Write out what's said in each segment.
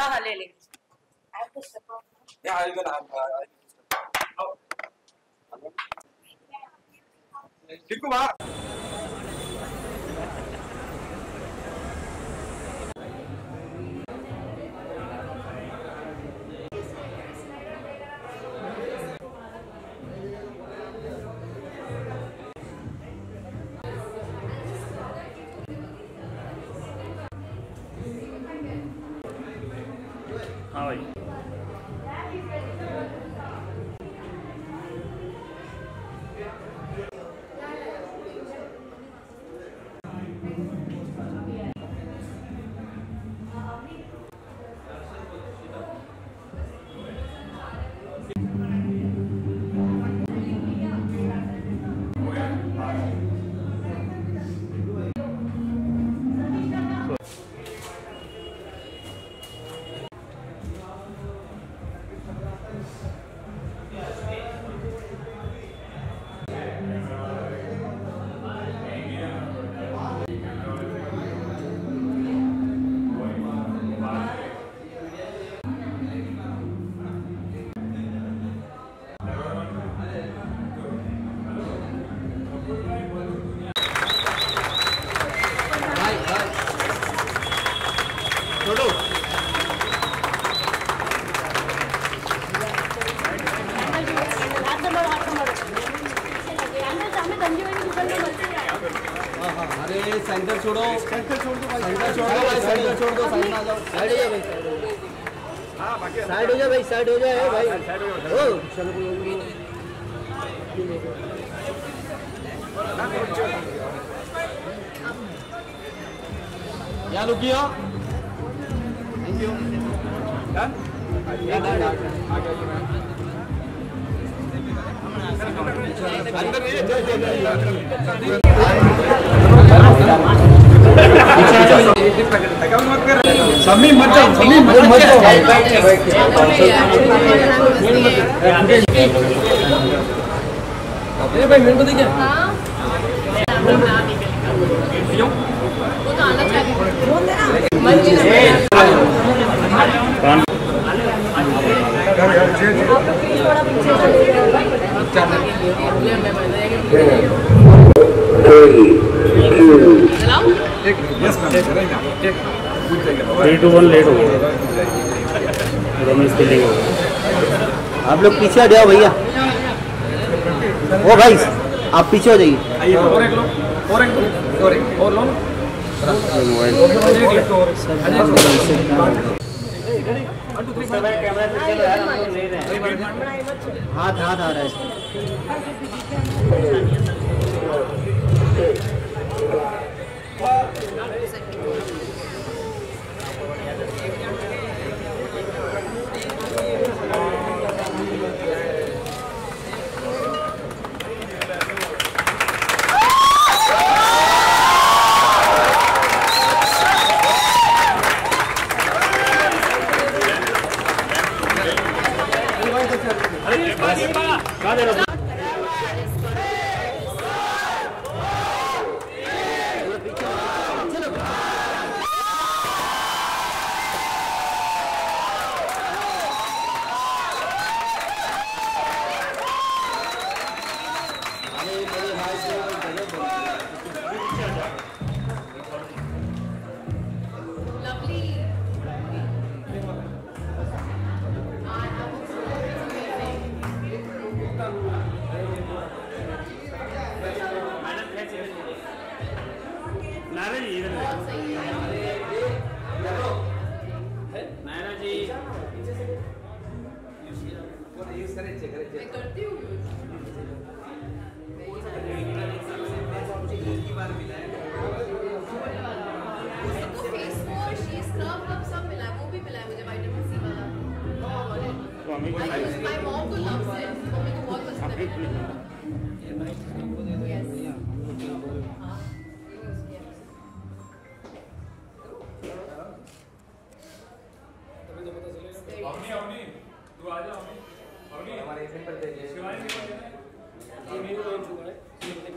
हाँ हाँ ले लेंगे। ठीक हुआ। हाँ भाई सेंटर छोड़ो, सेंटर छोड़ दो भाई, सेंटर छोड़ दो भाई, सेंटर छोड़ दो, साइड में आ जाओ, साइड हो जाओ भाई, हाँ बाकी साइड हो जाओ भाई, साइड हो जाए भाई, ओ चलो या रुकियो, थैंक यू, डन, समी मत जाओ, समी मत जाओ। अरे भाई मेरे को देखिए। हाँ। वो तो आना चाहिए। थ्री टू वन लेट हो गया, आप लोग पीछे आ जाओ भैया, ओ भाई आप पीछे हो जाइए। और एक लो, और एक लो, और लो। हाथ हाथ आ रहा है।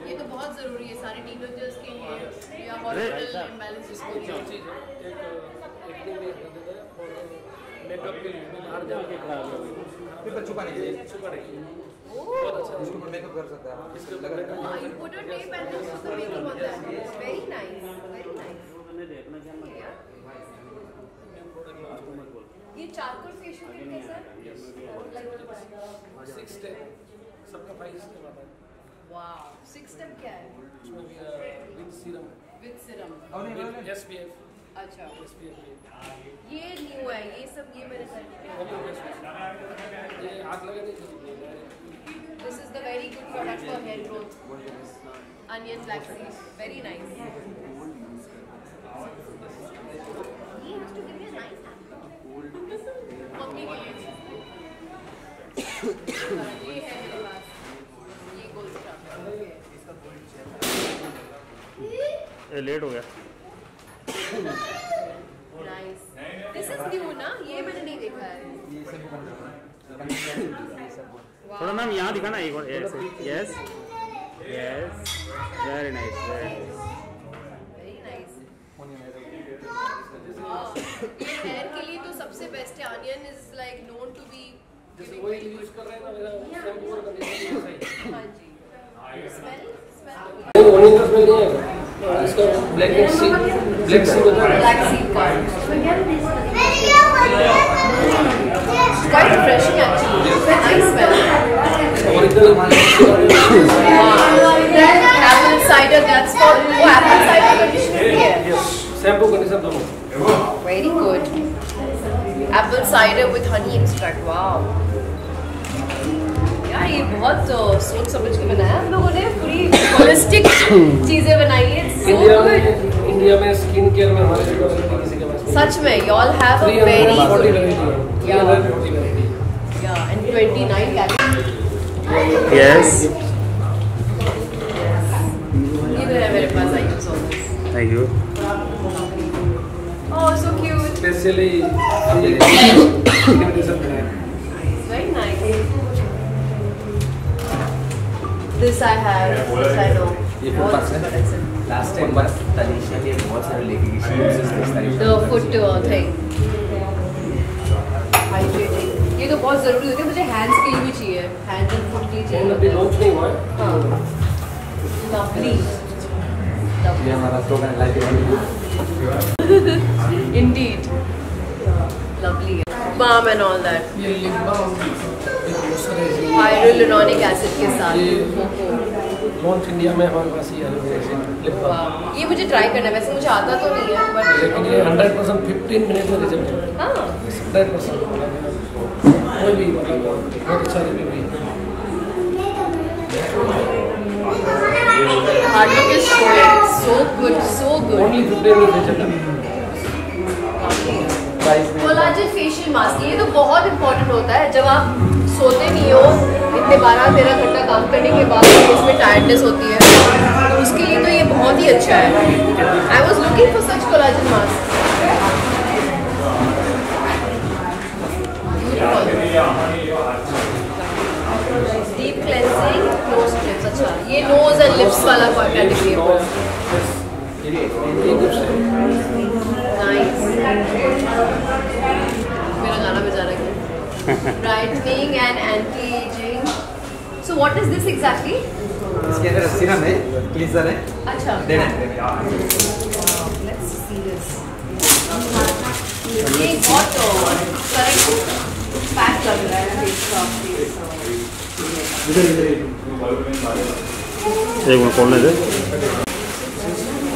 ये तो बहुत जरूरी है सारे टीनेजर्स के लिए या हॉर्मोनल इम्बैलेंस जिसको भी हो। मेकअप के लिए बाहर जाके पेपर छुपाने के लिए बहुत अच्छा इसको मेकअप कर सकते हैं इसको लगा हाँ, you put a tape and then उसको making होता है। Very nice, very nice. ये चारकोल फेशियल किट कैसा है? Like 6 स्टेप सबका 5 स्टेप आता है wow, 6 step क्या है? उसमें भी with serum With serum. With SPF अच्छा, SPF ये न्यू है, ये सब ये मेरे घर में। ये हाथ लगाने की This is the very good product for hair growth. Onion black seed, very nice. He has to give me a nice hand. Mummy के लिए ये है मेरे पास, ये गोल्ड स्टाफ है। लेट हो गया। Nice. This is new ना, ये मैंने नहीं देखा है। ये सब थोड़ा मैम यहाँ दिखाना एक बार ऐसे। Yes yes very nice very nice. Very nice. ये hair के लिए तो सबसे बेस्ट है। Onion is like known to be जैसे वही यूज कर रहे हैं ना मेरा शैम्पू और कंडीशनर सही हाँ जी। Smell ओनियन का स्मेल नहीं है इसका ब्लैक सी होता है black seed का। Quite refreshing actually. Nice smell. Original Apple cider, that's for apple cider conditioner. Yeah. Shampoo conditioner दोनों Very good. Apple cider with honey extract. Wow. यार ये बहुत सोच समझ के बनाया हम लोगों ने, पूरी होलिस्टिक चीजें बनाई है। It's so good. इंडिया में स्किन केयर में हमारे किसी के पास सच में you all have a very 340 good. Variety Yeah. 340 variety Yeah, and 29 calories. Yes ये तो है मेरे पास, I use all this. Thank you. Oh, so cute. Specially Very nice. This I have. This I know. ये All food this box है? products. Last time बस तनीषा ने बहुत सारे लेके गई The foot thing. Hydrating. ये तो बहुत जरूरी होती है, मुझे hands के लिए भी चाहिए, hands and foot के लिए चाहिए अभी होता लॉन्च नहीं हुआ है है। हाँ. Lovely. ये हमारा slogan life Indeed. Lovely. Balm and all that. ये लिप बाम Hyaluronic acid के साथ. लॉन्च इंडिया में हमारे पास ही है लिप बाम Wow. ये मुझे ट्राई करना है, वैसे मुझे आता तो नहीं है बट लेकिन ये 100% 15 मिनट में रिजल्ट है हाँ 100% कोई भी मतलब बहुत अच्छा रिव्यू है hard work is showing. So good, so good. Only 15 minute result है कोलाजन फेशियल मास्क, ये तो बहुत इंपॉर्टेंट होता है जब आप सोते नहीं हो, इतने 12-13 घंटा काम करने के बाद इसमें टायर्डनेस होती है, तो उसके लिए तो ये बहुत ही अच्छा है। I was looking for such collagen mask. Deep cleansing nose strips, अच्छा ये नोज एंड लिप्स वाला कैटेगरी है। नाइस, मेरा गाना बजा रहा है। Brightening and anti-aging. So what is this exactly? इसके अंदर सीरम है, क्लींजर है। अच्छा। देना Let's see this. ये बहुत करेक्ट पैक लग रहा है फेस का। एक मिनट खोलने दे।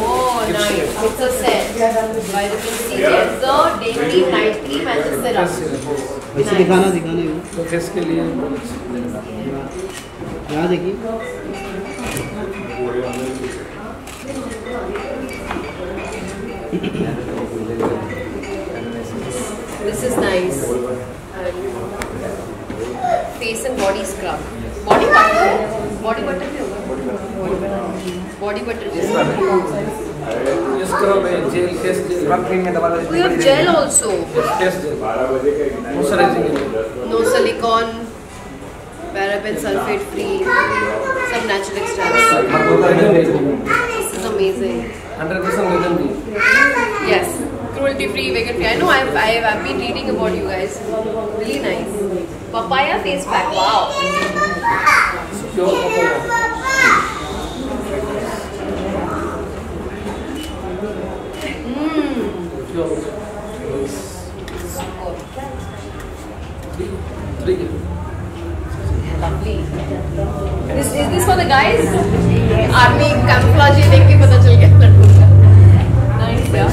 Oh, nice. It's a set. Vitamin C, there's the day cream, night cream and the serum. वैसे दिखाना दिखाना है तो फेस के लिए यहाँ देखिए This is nice. Face and body scrub. Body butter. Body butter भी होगा. Body butter. ये स्क्रब है jail face gel scrub cream में दबा दो। We have gel also. Face gel moisturising No silicone. Paraben sulfate free. Some natural extracts. This is amazing. 100% vegan ghee. Yes, cruelty free, vegan free. I know I've been reading about you guys. Really nice. Papaya face pack. Wow. Pure papaya. Pure. Three. Lovely. Is this for the guys? Army camouflage देख के पता चल गया लड़कों का. Nice यार.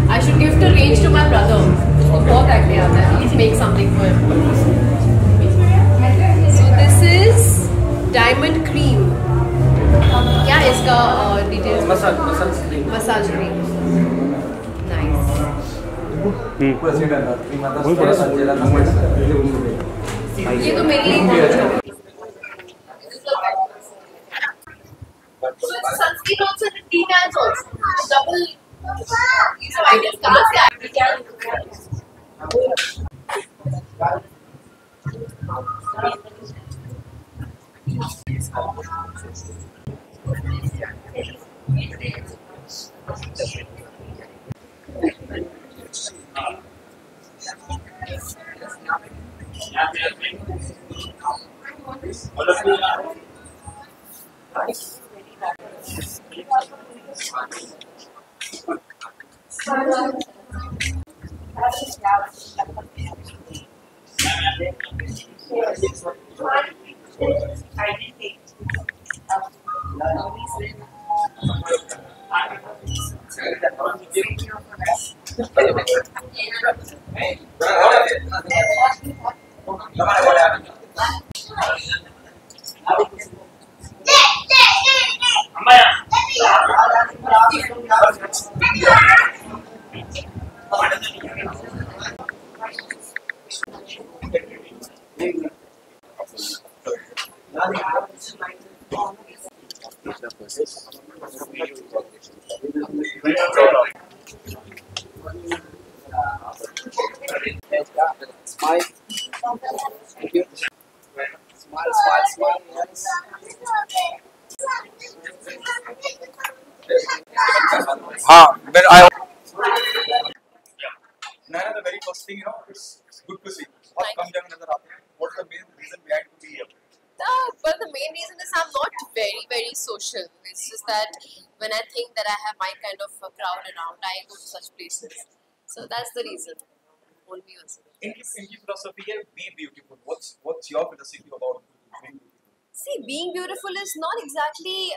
I should gift a range to my brother. उसको बहुत एक्ने आता है. Please make something for him. So this is diamond cream. क्या है इसका details? Massage cream. Massage cream. Nice. पूरा सीट है ना क्रीम आता है थोड़ा सा जेला नमक ये तो मेरे लिए बहुत अच्छा है. So it's sunscreen also and tea bags also. Double. These are items कहाँ से आए? हाँ, but I. Nana, the very first thing, it's good to see. What comes down another after? What's the main reason behind to be here? Well, the main reason is I'm not very social. It's just that when I think that I have my kind of a crowd around, I go to such places. So that's the reason. Only reason. In philosophy, be beautiful. What's your philosophy about being beautiful? See, being beautiful is not exactly.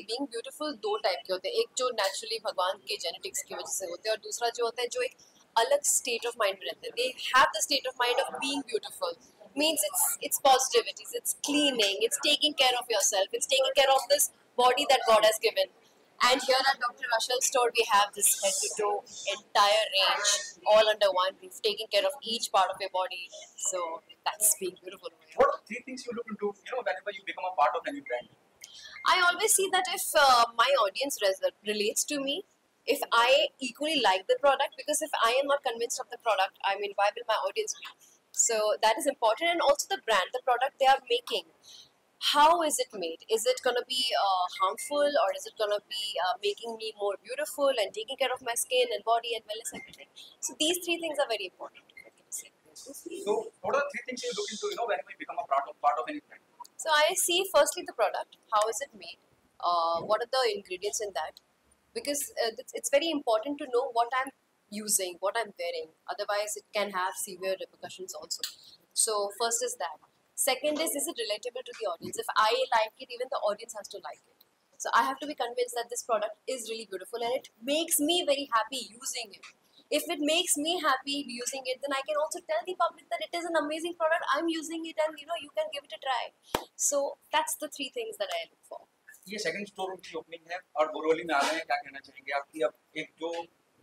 Being beautiful दो type के होते हैं. एक जो naturally भगवान के genetics की वजह से होते हैं और दूसरा जो होता है जो एक अलग state of mind में रहते हैं. They have the state of mind of being beautiful. Means it's positivities, it's cleaning, it's taking care of yourself, it's taking care of this body that God has given. And here at Dr. Rashal's store, we have this head to toe entire range, all under one roof, taking care of each part of your body. So that's being beautiful. What are 3 things you look into, whenever you become a part of any brand? I always see that if my audience relates to me, if I equally like the product, because if I am not convinced of the product, I mean, why will my audience be? So that is important, and also the brand, the product they are making. How is it made? Is it going to be harmful, or is it going to be making me more beautiful and taking care of my skin and body and wellness, everything? So these 3 things are very important. So what are 3 things you look into, whenever you become a part of any brand? So I see firstly the product. How is it made? What are the ingredients in that? Because it's very important to know what I'm using, what I'm wearing. Otherwise, it can have severe repercussions also. So first is that. Second is it relatable to the audience? If I like it, even the audience has to like it. So I have to be convinced that this product is really beautiful and it makes me very happy using it. If it makes me happy using it, then I can also tell the public that it is an amazing product. I'm using it, and you can give it a try. So that's the 3 things that I look for. ये second store की opening है और बोरोली में आ रहे हैं, क्या कहना चाहेंगे आपकी? अब एक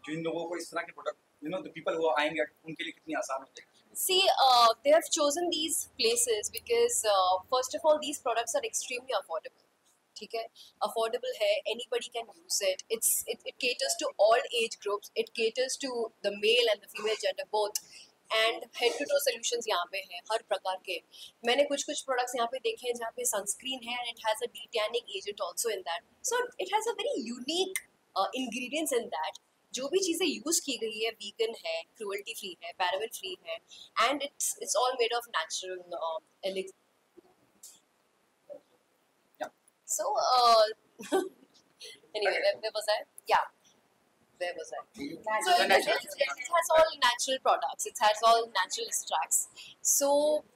जिन लोगों को इस तरह के product the people who are eyeing it, उनके लिए कितनी आसान हो जाएगी? See, they have chosen these places because first of all, these products are extremely affordable. ठीक है, affordable है, anybody can use it. It caters to all age groups. It caters to the male and the female gender both. And head to toe solutions यहाँ पे हैं हर प्रकार के. मैंने कुछ प्रोडक्ट्स यहाँ पे देखे हैं जहाँ पे सनस्क्रीन है and it has a detanning agent also in that. So it has a very unique ingredients in that. जो भी चीज़ें यूज़ की गई है वीगन है, क्रूअल्टी फ्री है, पैराबेन फ्री है and it's all made of natural So, anyway, where was I? Yeah, where was I? So it has all natural products. It has all natural extracts. So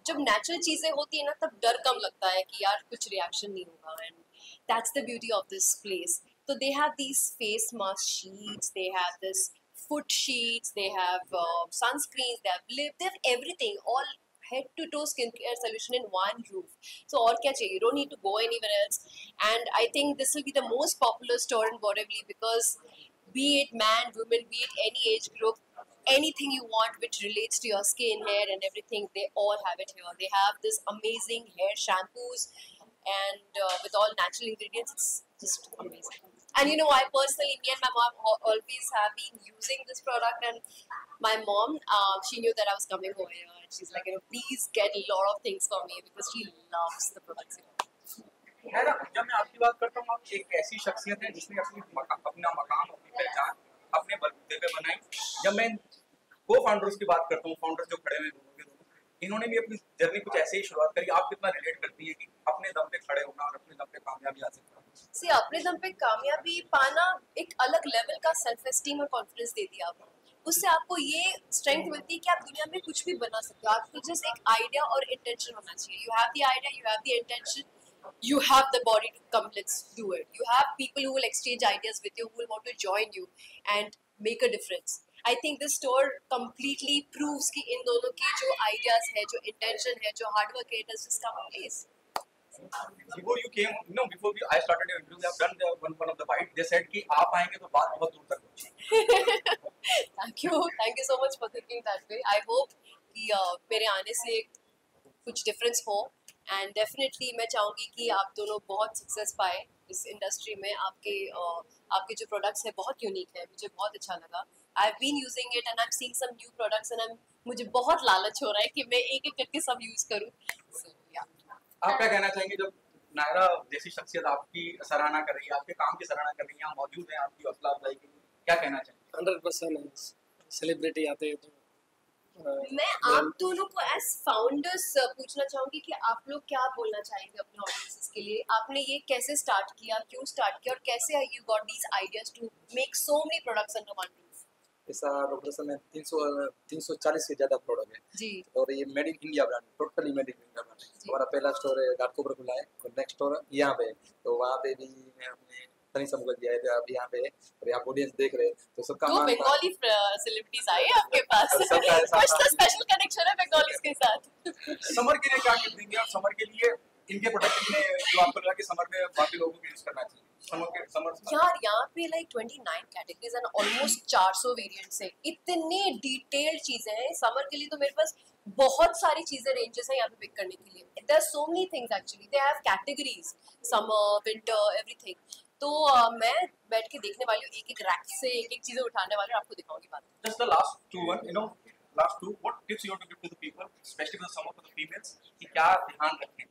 जब natural चीजें होती है ना तब डर कम लगता है कि यार कुछ reaction नहीं होगा. And that's the beauty of this place. So they have these face mask sheets. They have this foot sheets. They have sunscreens. They have lip. They have everything. All head to toe skincare solution in one roof. So और क्या चाहिए? You don't need to go anywhere else. And I think this will be the most popular store in Borivali because be it man, woman, be it any age group, anything you want which relates to your skin, hair and everything, they all have it here. They have this amazing hair shampoos and with all natural ingredients, it's just amazing. And you know, I personally, me and my mom always have been using this product, and my mom, she knew that I was coming over here, and she's like, you know, please get a lot of things for me because she loves the products. है ना, जब मैं आपकी बात करता हूँ, आप एक ऐसी शख्सियत है जिसने अपना मकाम, अपनी पहचान अपने बलबूते पे बनाई. जब मैं को फाउंडर्स की बात करता हूँ, फाउंडर्स जो खड़े हुए दोनों, इन्होंने भी अपनी जर्नी कुछ ऐसे ही शुरुआत करी. आप कितना रिलेट करती है कि अपने दम पे खड़े होना और अपने दम पे कामयाबी हासिल करना? See, अपने दम पे कामयाबी पाना एक अलग लेवल का सेल्फ एस्टीम और कॉन्फिडेंस देती है आपको. उससे आपको ये स्ट्रेंथ मिलती है कि आप दुनिया में कुछ भी बना सकते हो. आपको जस्ट एक आइडिया और इंटेंशन होना चाहिए. You have the idea, you have the intention, you have the body to come, let's do it. You have people who will exchange ideas with you, who will want to join you and make a difference. I think this store completely proves कि इन दोनों की जो ideas है, जो intention है, जो hard work है, it has just come in place. Before you came, before I started your interview, they have done one of the bite. They said कि आप आएंगे तो बात बहुत दूर तक पहुंची. Thank you so much for thinking that way. I hope कि मेरे आने से कुछ difference हो. एंड डेफिनेटली मैं चाहूँगी कि आप दोनों बहुत सक्सेस पाए इस इंडस्ट्री में. आपके जो प्रोडक्ट्स हैं बहुत यूनिक है, मुझे बहुत अच्छा लगा. I have been using it and I am seeing some new products and मुझे बहुत लालच हो रहा है कि मैं एक एक करके सब यूज़ करूँ. आप क्या कहना चाहेंगे जब नायरा जैसी शख्सियत आपकी सराहना कर रही है, आपके काम की सराहना कर रही है, यहाँ मौजूद है, आपकी हौसला अफजाई के लिए क्या कहना चाहेंगे? 100% सेलिब्रिटी आते हैं तो मैं आप दोनों को एज फाउंडर्स पूछना चाहूँगी कि आप लोग क्या बोलना चाहेंगे अपने ऑडियंसेस के लिए. आपने ये कैसे स्टार्ट किया, क्यों स्टार्ट किया और कैसे you got these ideas to make so many products under one roof? ऐसा लोकेशन में 340 से ज़्यादा प्रोडक्ट है जी. और ये made in India brand, totally made in India brand है. हमारा पहला स्टोर है घाटकोपर खुला है और नेक्स्ट स्टोर यहाँ पे, तो वहाँ पे भी मैं अपने तनी समझ दिया है. आप यहाँ पे और यहाँ ऑडियंस देख रहे तो सबका दो बंगाली सेलिब्रिटीज आए आपके पास. कुछ तो स्पेशल कनेक्शन है बंगालीज के साथ. समर के लिए क्या टिप देंगे और समर के लिए इनके प्रोडक्ट में जो आपको लगा कि समर में बाकी लोगों को यूज करना चाहिए? समर यार यहाँ पे like 29 categories and almost 400 variants है. इतने डिटेल्ड चीजें हैं. समर के लिए तो मेरे पास बहुत सारी चीजें रेंजेस हैं यहाँ पे पिक करने के लिए. There are so many things actually. They have categories, summer, winter, everything. तो मैं बैठ के देखने वाली हूँ, एक एक रैक से एक एक चीजें उठाने वाली हूँ, आपको दिखाऊंगी बात. Just the last two, what tips you want to give to the people, especially for the summer, for the females, कि क्या ध्यान रखें?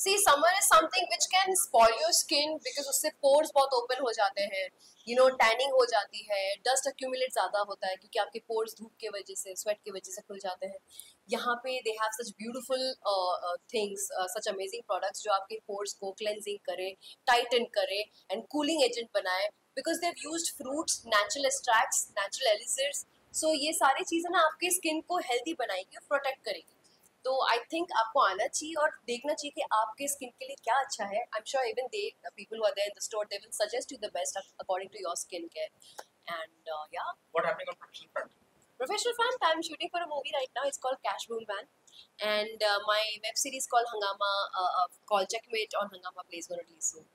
See, summer is something which can spoil your skin because उससे pores बहुत open हो जाते हैं. You know, tanning हो जाती है, dust accumulate ज़्यादा होता है क्योंकि आपके pores धूप के वजह से, sweat के वजह से खुल जाते हैं. यहाँ पे they have such beautiful things, such amazing products जो आपके pores को cleansing करे, tighten करे and cooling agent बनाए because they've used fruits, natural extracts, natural elixirs. So ये सारी चीज़ें ना आपके स्किन को हेल्दी बनाएगी और प्रोटेक्ट करेगी. तो आई थिंक आपको आना चाहिए और देखना चाहिए कि आपके स्किन के लिए क्या अच्छा है. I am sure even they people who are there in the store they will suggest you the best according to your skin care. And या What happening on professional front? professional front, I'm shooting for a movie right now. It's called Cash Boom Man, and my web series called Hangama, called Checkmate on Hangama Play is going to release soon.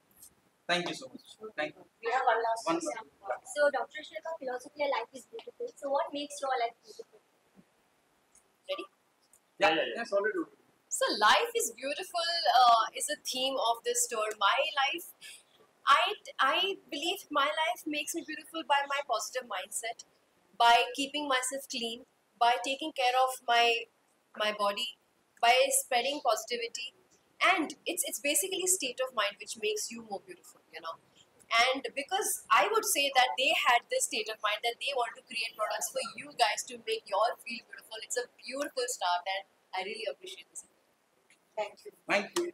Thank you so much. Thank you. We have one last One question. more. So, Dr. Shilpa, philosophy of life is beautiful. So, what makes your life beautiful? Ready? Yeah, yes, already. So life is beautiful is a theme of this store. My life, I believe my life makes me beautiful by my positive mindset, by keeping myself clean, by taking care of my body, by spreading positivity, and it's basically state of mind which makes you more beautiful, you know. And because I would say that they had this state of mind that they want to create products for you guys to make you all feel beautiful. It's a beautiful start, and I really appreciate this. Thank you. Thank you.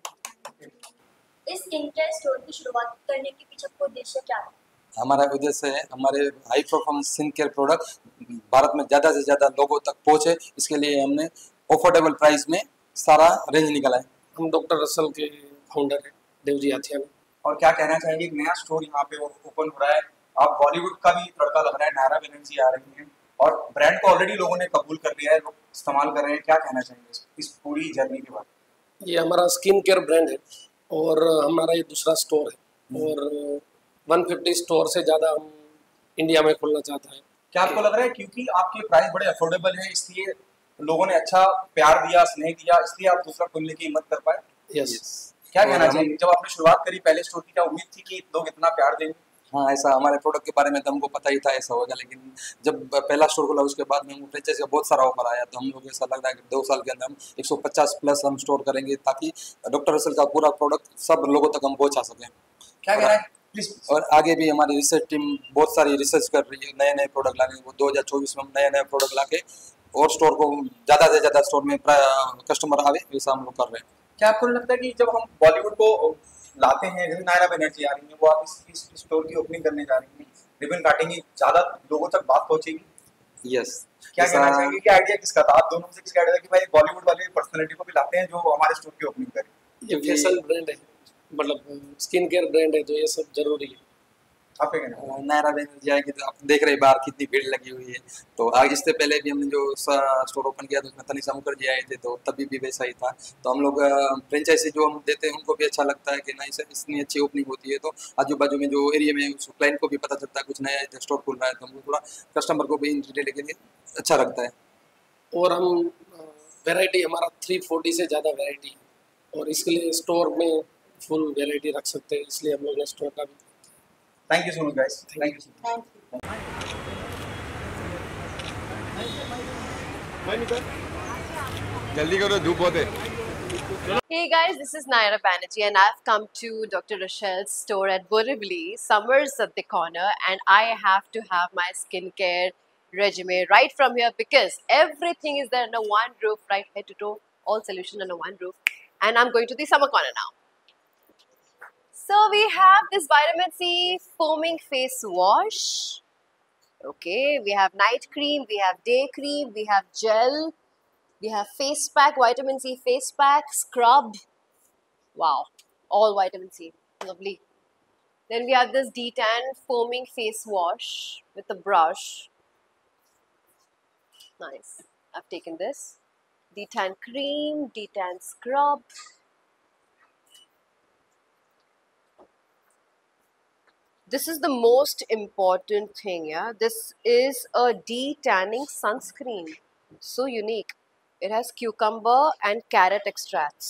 इस skin care store की शुरुआत करने के पीछे आपका उद्देश्य क्या है? हमारा उद्देश्य है हमारे high performance skin care product Bharat में ज़्यादा से ज़्यादा लोगों तक पहुँचे, इसके लिए हमने अफोर्डेबल प्राइस में सारा रेंज निकाला है। हम डॉक्टर रसल के फाउंडर हैं देवजी आथिया। और क्या कहना चाहेंगे, एक नया स्टोर यहाँ पे ओपन हो रहा है, आप बॉलीवुड का भी तड़का लग रहा है, नायरा बनर्जी आ रही हैं और ब्रांड को ऑलरेडी लोगों ने कबूल कर लिया है, लोग इस्तेमाल कर रहे हैं, क्या कहना चाहेंगे इस पूरी जर्नी के बारे में? ये हमारा स्किन केयर ब्रांड है और हमारा ये दूसरा स्टोर है और 150 स्टोर से ज़्यादा हम इंडिया में खोलना चाहते हैं। क्या आपको लग रहा है क्योंकि आपके प्राइस बड़े अफोर्डेबल हैं इसलिए लोगों ने अच्छा प्यार दिया, स्नेह दिया, इसलिए आप दूसरा खोलने की हिम्मत कर पाए? यस। क्या कहना चाहिए, जब आपने शुरुआत करी पहले स्टोर की क्या उम्मीद थी कि लोग इतना प्यार देंगे? हाँ, ऐसा हमारे प्रोडक्ट के बारे में तो हमको पता ही था ऐसा होगा, लेकिन जब पहला स्टोर खुला उसके बाद में हमको फ्रेंचाइजी का बहुत सारा ऑफर आया, तो हम लोग ऐसा लग रहा है कि 2 साल के अंदर हम 150 प्लस हम स्टोर करेंगे ताकि डॉक्टर रसल का पूरा प्रोडक्ट सब लोगों तक हम पहुँचा सकें। क्या कहना है प्लीज? और आगे भी हमारी रिसर्च टीम बहुत सारी रिसर्च कर रही है, नए नए प्रोडक्ट लाने वो 2024 में हम नए नए प्रोडक्ट लाके और स्टोर को ज़्यादा से ज़्यादा स्टोर में कस्टमर आवे वैसा हम लोग कर रहे हैं। क्या आपको लगता है कि जब हम बॉलीवुड को लाते हैं, जैसे नायरा बनर्जी आ रही है, वो आप इस स्टोर की ओपनिंग करने जा रही हैं, रिबन काटेंगे, ज़्यादा लोगों तक बात पहुंचेगी? यस। क्या कहना चाहेंगे कि आइडिया किसका था, आप दोनों में से किसका आइडिया था कि भाई बॉलीवुड वाले पर्सनैलिटी को भी लाते हैं जो हमारे स्टोर की ओपनिंग करें? ये फैशन ब्रांड है, मतलब स्किन केयर ब्रांड है, तो ये सब जरूरी है। आप क्या कहना है? नायरा बनर्जी आएगी तो आप देख रहे बाहर कितनी भीड़ लगी हुई है। तो आगे इससे पहले भी हमने जो स्टोर ओपन किया तो उसमें तनिषा मुखर्जी आए थे, तो तभी भी वैसा ही था। तो हम लोग फ्रेंचाइजी जो हम देते हैं उनको भी अच्छा लगता है कि नहीं सर इतनी अच्छी ओपनिंग होती है, तो आजू बाजू में जो एरिया में उस क्लाइंट को भी पता चलता है कुछ नया स्टोर खुल रहा है, तो हमको थोड़ा कस्टमर को भी इंटरटेन के लिए अच्छा लगता है। और हम वैरायटी हमारा 340 से ज़्यादा वैरायटी है और इसके लिए स्टोर में फुल वैरायटी रख सकते हैं, इसलिए हम लोग ने स्टोर का भी। Thank you so much guys, thank you so much. जल्दी करो, धूप बहुत है। Hey guys, this is Naira Banerjee and I've come to Dr. Rochelle's store at Borivali. Summer's at the corner and I have to have my skincare regimen right from here because everything is there under one roof, right head to toe, all solution under one roof. And I'm going to the summer corner now. So we have this vitamin C foaming face wash. Okay, we have night cream, we have day cream, we have gel. We have face pack, vitamin C face pack, scrub. Wow, all vitamin C, lovely. Then we have this detan foaming face wash with a brush. Nice. I've taken this. Detan cream, detan scrub. This is the most important thing, yeah. This is a detanning sunscreen. So unique. It has cucumber and carrot extracts,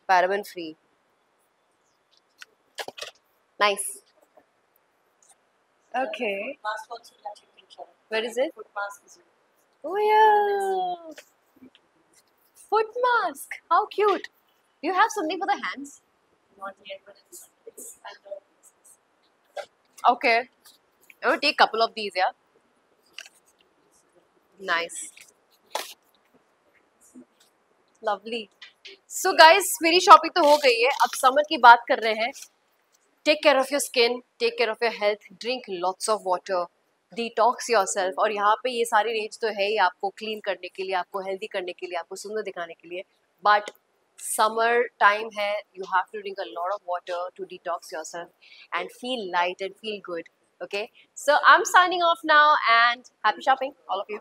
paraben free. Nice. Okay. Mask also that you can try. Where is it? Foot mask is Oh yeah. Foot mask. How cute. Do you have something for the hands? not yet, but it's under business. Okay. I will take a couple of these, yeah. Nice. Lovely. So guys, मेरी shopping तो हो गई है. अब summer की बात कर रहे हैं. Take care of your skin, take care of your health, drink lots of water, detox yourself. और यहाँ पे ये सारी रेंज तो है ही आपको क्लीन करने के लिए, आपको हेल्दी करने के लिए, आपको सुंदर दिखाने के लिए. But summer time है, you have to drink a lot of water to detox yourself and feel light and feel good. Okay, so I'm signing off now and happy shopping, all of you.